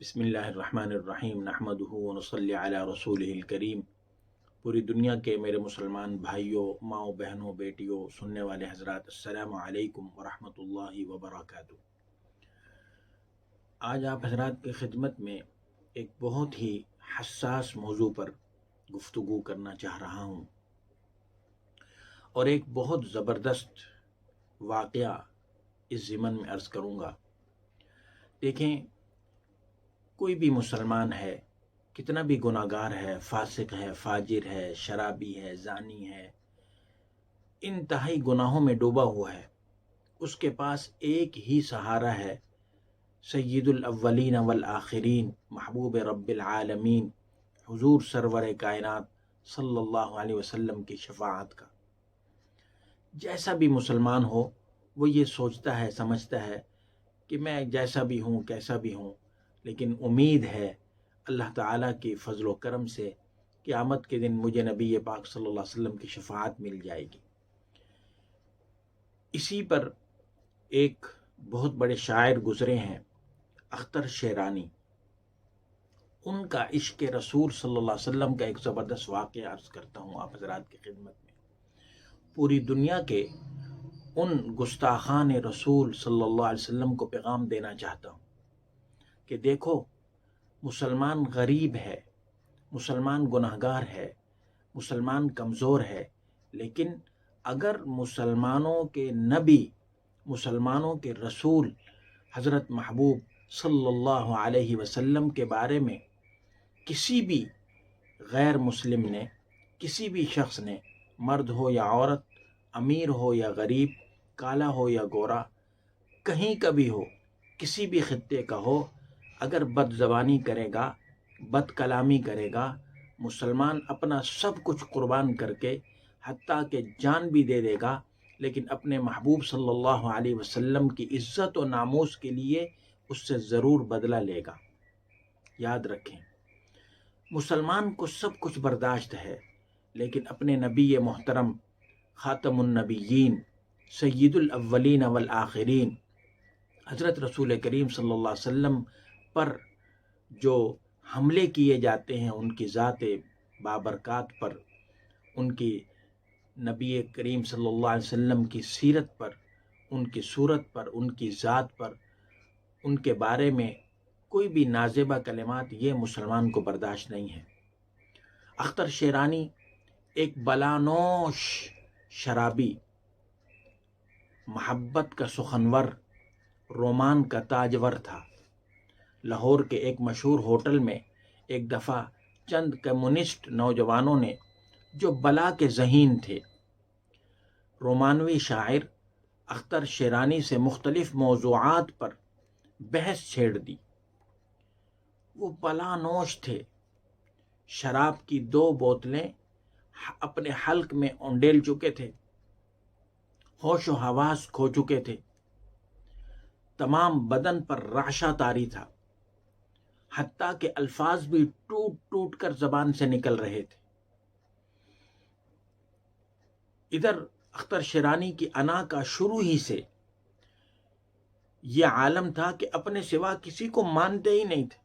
بسم اللہ الرحمن الرحیم نحمدہ ونصلی علی رسولہ الکریم۔ پوری دنیا کے میرے مسلمان بھائیوں، ماؤں، بہنوں، بیٹیوں، سننے والے حضرات، السلام علیکم ورحمۃ اللہ وبرکاتہ۔ آج آپ حضرات کی خدمت میں ایک بہت ہی حساس موضوع پر گفتگو کرنا چاہ رہا ہوں، اور ایک بہت زبردست واقعہ اس ضمن میں عرض کروں گا۔ دیکھیں، کوئی بھی مسلمان ہے، کتنا بھی گناہگار ہے، فاسق ہے، فاجر ہے، شرابی ہے، زانی ہے، انتہائی گناہوں میں ڈوبا ہوا ہے، اس کے پاس ایک ہی سہارا ہے، سید الاولین والآخرین، محبوب رب العالمین، حضور سرور کائنات صلی اللہ علیہ وسلم کی شفاعت کا۔ جیسا بھی مسلمان ہو، وہ یہ سوچتا ہے، سمجھتا ہے کہ میں جیسا بھی ہوں، کیسا بھی ہوں، لیکن امید ہے اللہ تعالیٰ کی فضل و کرم سے قیامت کے دن مجھے نبی پاک صلی اللہ علیہ وسلم کی شفاعت مل جائے گی۔ اسی پر ایک بہت بڑے شاعر گزرے ہیں، اختر شیرانی۔ ان کا عشق رسول صلی اللہ علیہ وسلم کا ایک زبردست واقعہ عرض کرتا ہوں آپ حضرات کی خدمت میں۔ پوری دنیا کے ان گستاخان رسول صلی اللہ علیہ وسلم کو پیغام دینا چاہتا ہوں کہ دیکھو، مسلمان غریب ہے، مسلمان گناہگار ہے، مسلمان کمزور ہے، لیکن اگر مسلمانوں کے نبی، مسلمانوں کے رسول حضرت محبوب صلی اللہ علیہ وسلم کے بارے میں کسی بھی غیر مسلم نے، کسی بھی شخص نے، مرد ہو یا عورت، امیر ہو یا غریب، کالا ہو یا گورا، کہیں کا بھی ہو، کسی بھی خطے کا ہو، اگر بد زبانی کرے گا، بد کلامی کرے گا، مسلمان اپنا سب کچھ قربان کر کے، حتیٰ کہ جان بھی دے دے گا، لیکن اپنے محبوب صلی اللہ علیہ وسلم کی عزت و ناموس کے لیے اس سے ضرور بدلہ لے گا۔ یاد رکھیں، مسلمان کو سب کچھ برداشت ہے، لیکن اپنے نبی محترم، خاتم النبیین، سید الاولین والآخرین، حضرت رسول کریم صلی اللہ علیہ وسلم پر جو حملے کیے جاتے ہیں، ان کی ذات بابرکات پر، ان کی نبی کریم صلی اللہ علیہ وسلم کی سیرت پر، ان کی صورت پر، ان کی ذات پر، ان کے بارے میں کوئی بھی نازیبہ کلمات، یہ مسلمان کو برداشت نہیں ہے۔ اختر شیرانی ایک بلانوش شرابی، محبت کا سخنور، رومان کا تاجور تھا۔ لاہور کے ایک مشہور ہوٹل میں ایک دفعہ چند کمیونسٹ نوجوانوں نے، جو بلا کے ذہین تھے، رومانوی شاعر اختر شیرانی سے مختلف موضوعات پر بحث چھیڑ دی۔ وہ بلانوش تھے، شراب کی 2 بوتلیں اپنے حلق میں اونڈیل چکے تھے، ہوش و حواس کھو چکے تھے، تمام بدن پر رعشہ طاری تھا، حتیٰ کہ الفاظ بھی ٹوٹ ٹوٹ کر زبان سے نکل رہے تھے۔ ادھر اختر شیرانی کی انا کا شروع ہی سے یہ عالم تھا کہ اپنے سوا کسی کو مانتے ہی نہیں تھے۔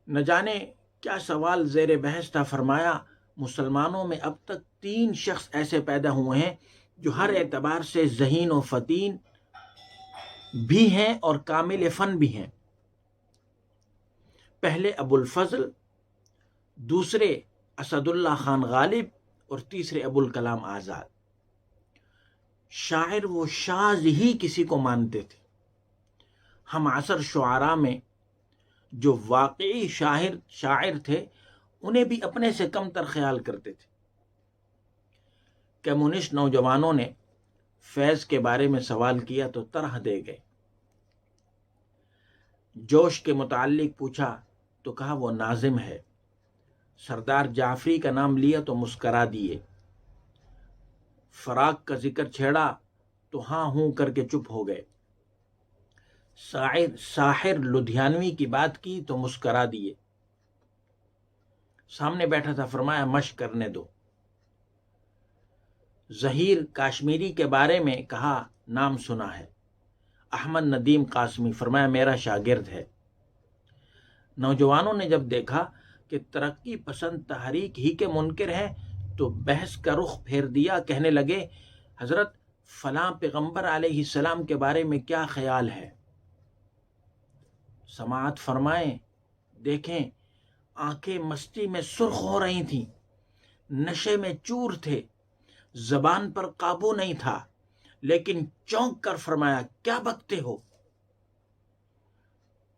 نہ جانے کیا سوال زیر بحث تھا، فرمایا مسلمانوں میں اب تک 3 شخص ایسے پیدا ہوئے ہیں جو ہر اعتبار سے ذہین و فطین بھی ہیں اور کامل فن بھی ہیں۔ پہلے ابو الفضل، دوسرے اسد اللہ خان غالب، اور تیسرے ابو الکلام آزاد۔ شاعر وہ شاذ ہی کسی کو مانتے تھے۔ ہم عصر شعراء میں جو واقعی شاعر تھے، انہیں بھی اپنے سے کم تر خیال کرتے تھے۔ کمیونسٹ نوجوانوں نے فیض کے بارے میں سوال کیا تو طرح دے گئے۔ جوش کے متعلق پوچھا تو کہا وہ ناظم ہے۔ سردار جعفری کا نام لیا تو مسکرا دیے۔ فراق کا ذکر چھیڑا تو ہاں ہوں کر کے چپ ہو گئے۔ ساحر لدھیانوی کی بات کی تو مسکرا دیے۔ سامنے بیٹھا تھا، فرمایا مشق کرنے دو۔ ظہیر کاشمیری کے بارے میں کہا نام سنا ہے۔ احمد ندیم قاسمی، فرمایا میرا شاگرد ہے۔ نوجوانوں نے جب دیکھا کہ ترقی پسند تحریک ہی کے منکر ہیں تو بحث کا رخ پھیر دیا، کہنے لگے حضرت فلاں پیغمبر علیہ السلام کے بارے میں کیا خیال ہے؟ سماعت فرمائیں، دیکھیں آنکھیں مستی میں سرخ ہو رہی تھیں، نشے میں چور تھے، زبان پر قابو نہیں تھا، لیکن چونک کر فرمایا کیا بکتے ہو؟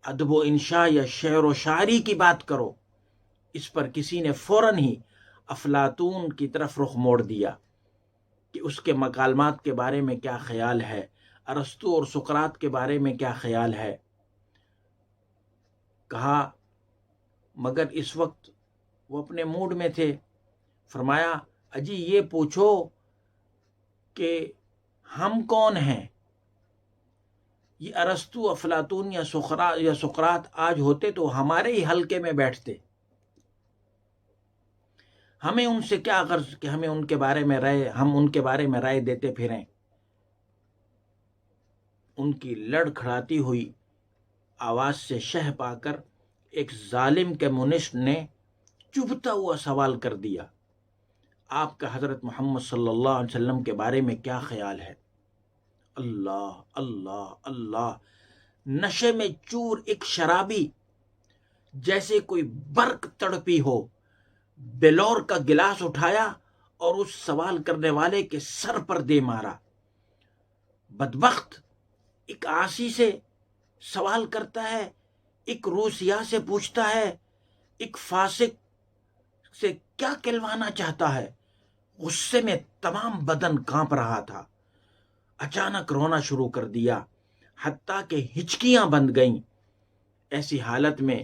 ادب و انشاء یا شعر و شاعری کی بات کرو۔ اس پر کسی نے فوراً ہی افلاطون کی طرف رخ موڑ دیا کہ اس کے مکالمات کے بارے میں کیا خیال ہے، ارسطو اور سقراط کے بارے میں کیا خیال ہے۔ کہا مگر اس وقت وہ اپنے موڈ میں تھے۔ فرمایا اجی یہ پوچھو کہ ہم کون ہیں؟ یہ ارسطو، افلاطون یا سقراط آج ہوتے تو ہمارے ہی حلقے میں بیٹھتے، ہمیں ان سے کیا غرض کہ ہم ان کے بارے میں رائے دیتے پھریں۔ ان کی لڑکھڑاتی ہوئی آواز سے شہ پا کر ایک ظالم کمیونسٹ نے چبھتا ہوا سوال کر دیا، آپ کا حضرت محمد صلی اللہ علیہ وسلم کے بارے میں کیا خیال ہے؟ اللہ اللہ اللہ! نشے میں چور ایک شرابی جیسے کوئی برق تڑپی ہو، بیلور کا گلاس اٹھایا اور اس سوال کرنے والے کے سر پر دے مارا۔ بدبخت ایک عاصی سے سوال کرتا ہے، ایک روسیا سے پوچھتا ہے، ایک فاسق سے کیا کہلوانا چاہتا ہے۔ غصے میں تمام بدن کانپ رہا تھا، اچانک رونا شروع کر دیا، حتیٰ کہ ہچکیاں بند گئیں۔ ایسی حالت میں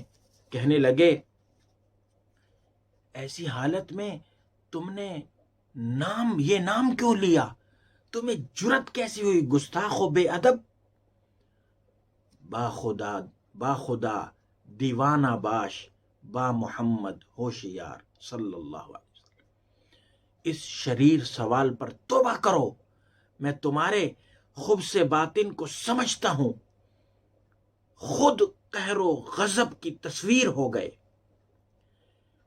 کہنے لگے، ایسی حالت میں تم نے یہ نام کیوں لیا؟ تمہیں جرت کیسی ہوئی گستاخ و بے ادب؟ با خدا دیوانہ باش، با محمد ہوشیار صلی اللہ علیہ وسلم۔ اس شریر سوال پر توبہ کرو، میں تمہارے خبث باطن کو سمجھتا ہوں۔ خود قہر و غضب کی تصویر ہو گئے۔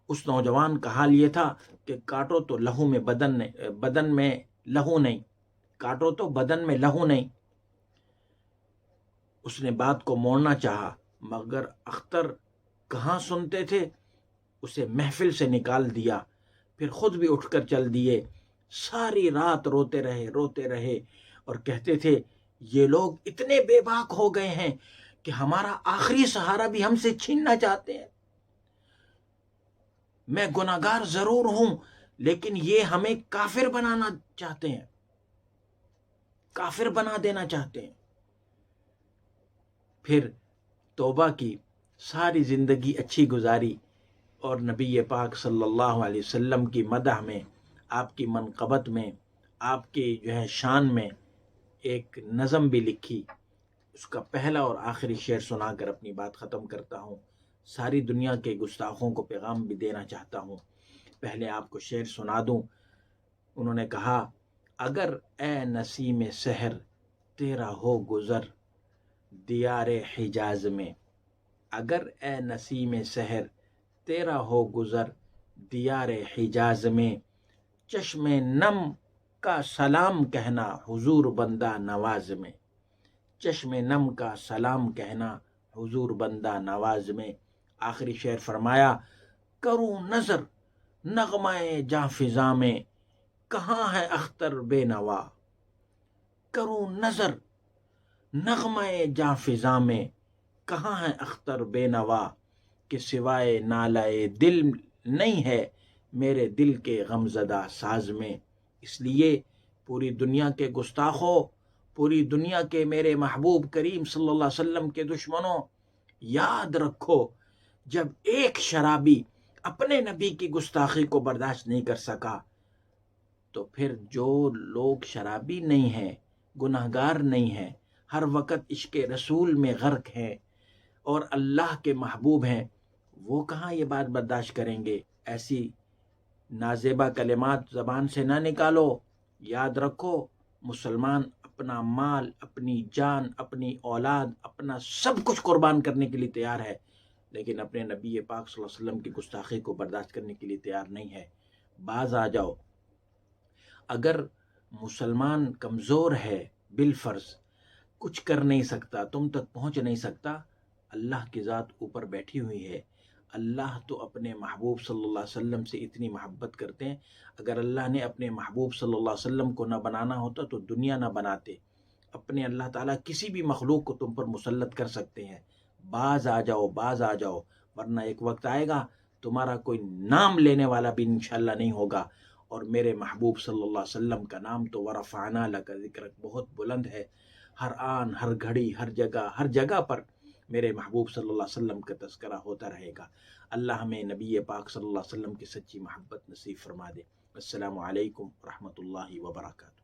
اس نوجوان کا حال یہ تھا کہ کاٹو تو بدن میں لہو نہیں، کاٹو تو بدن میں لہو نہیں۔ اس نے بات کو موڑنا چاہا مگر اختر کہاں سنتے تھے، اسے محفل سے نکال دیا، پھر خود بھی اٹھ کر چل دیے۔ ساری رات روتے رہے اور کہتے تھے یہ لوگ اتنے بے باک ہو گئے ہیں کہ ہمارا آخری سہارا بھی ہم سے چھیننا چاہتے ہیں۔ میں گناہگار ضرور ہوں لیکن یہ ہمیں کافر بنانا چاہتے ہیں، کافر بنا دینا چاہتے ہیں۔ پھر توبہ کی، ساری زندگی اچھی گزاری اور نبی پاک صلی اللہ علیہ وسلم کی مدح میں، آپ کی منقبت میں، آپ کی شان میں ایک نظم بھی لکھی۔ اس کا پہلا اور آخری شعر سنا کر اپنی بات ختم کرتا ہوں۔ ساری دنیا کے گستاخوں کو پیغام بھی دینا چاہتا ہوں۔ پہلے آپ کو شعر سنا دوں۔ انہوں نے کہا، اگر اے نسیم سحر تیرا ہو گزر دیار حجاز میں، اگر اے نسیم سحر تیرا ہو گزر دیار حجاز میں، چشم نم کا سلام کہنا حضور بندہ نواز میں، چشم نم کا سلام کہنا حضور بندہ نواز میں۔ آخری شعر فرمایا، کروں نظر نغمہ جاں فضاں میں، کہاں ہے اختر بے نوا، کروں نظر نغمہ جاں فضاں میں، کہاں ہے اختر بے نوا، کہ سوائے نالائے دل نہیں ہے میرے دل کے غمزدہ ساز میں۔ اس لیے پوری دنیا کے گستاخوں، پوری دنیا کے میرے محبوب کریم صلی اللہ علیہ وسلم کے دشمنوں، یاد رکھو جب ایک شرابی اپنے نبی کی گستاخی کو برداشت نہیں کر سکا تو پھر جو لوگ شرابی نہیں ہیں، گناہگار نہیں ہیں، ہر وقت عشق رسول میں غرق ہیں اور اللہ کے محبوب ہیں، وہ کہاں یہ بات برداشت کریں گے؟ ایسی نازیبا کلمات زبان سے نہ نکالو۔ یاد رکھو مسلمان اپنا مال، اپنی جان، اپنی اولاد، اپنا سب کچھ قربان کرنے کے لیے تیار ہے، لیکن اپنے نبی پاک صلی اللہ علیہ وسلم کی گستاخی کو برداشت کرنے کے لیے تیار نہیں ہے۔ باز آ جاؤ۔ اگر مسلمان کمزور ہے بالفرض، کچھ کر نہیں سکتا، تم تک پہنچ نہیں سکتا، اللہ کی ذات اوپر بیٹھی ہوئی ہے۔ اللہ تو اپنے محبوب صلی اللہ علیہ وسلم سے اتنی محبت کرتے ہیں، اگر اللہ نے اپنے محبوب صلی اللہ علیہ وسلم کو نہ بنانا ہوتا تو دنیا نہ بناتے۔ اپنے اللہ تعالیٰ کسی بھی مخلوق کو تم پر مسلط کر سکتے ہیں۔ باز آ جاؤ، باز آ جاؤ، ورنہ ایک وقت آئے گا تمہارا کوئی نام لینے والا بھی انشاءاللہ نہیں ہوگا، اور میرے محبوب صلی اللہ علیہ وسلم کا نام تو ورفعنا لک ذکرک بہت بلند ہے۔ ہر آن، ہر گھڑی، ہر جگہ پر میرے محبوب صلی اللہ علیہ وسلم کا تذکرہ ہوتا رہے گا۔ اللہ ہمیں نبی پاک صلی اللہ علیہ وسلم کی سچی محبت نصیب فرما دے۔ السلام علیکم ورحمۃ اللہ وبرکاتہ۔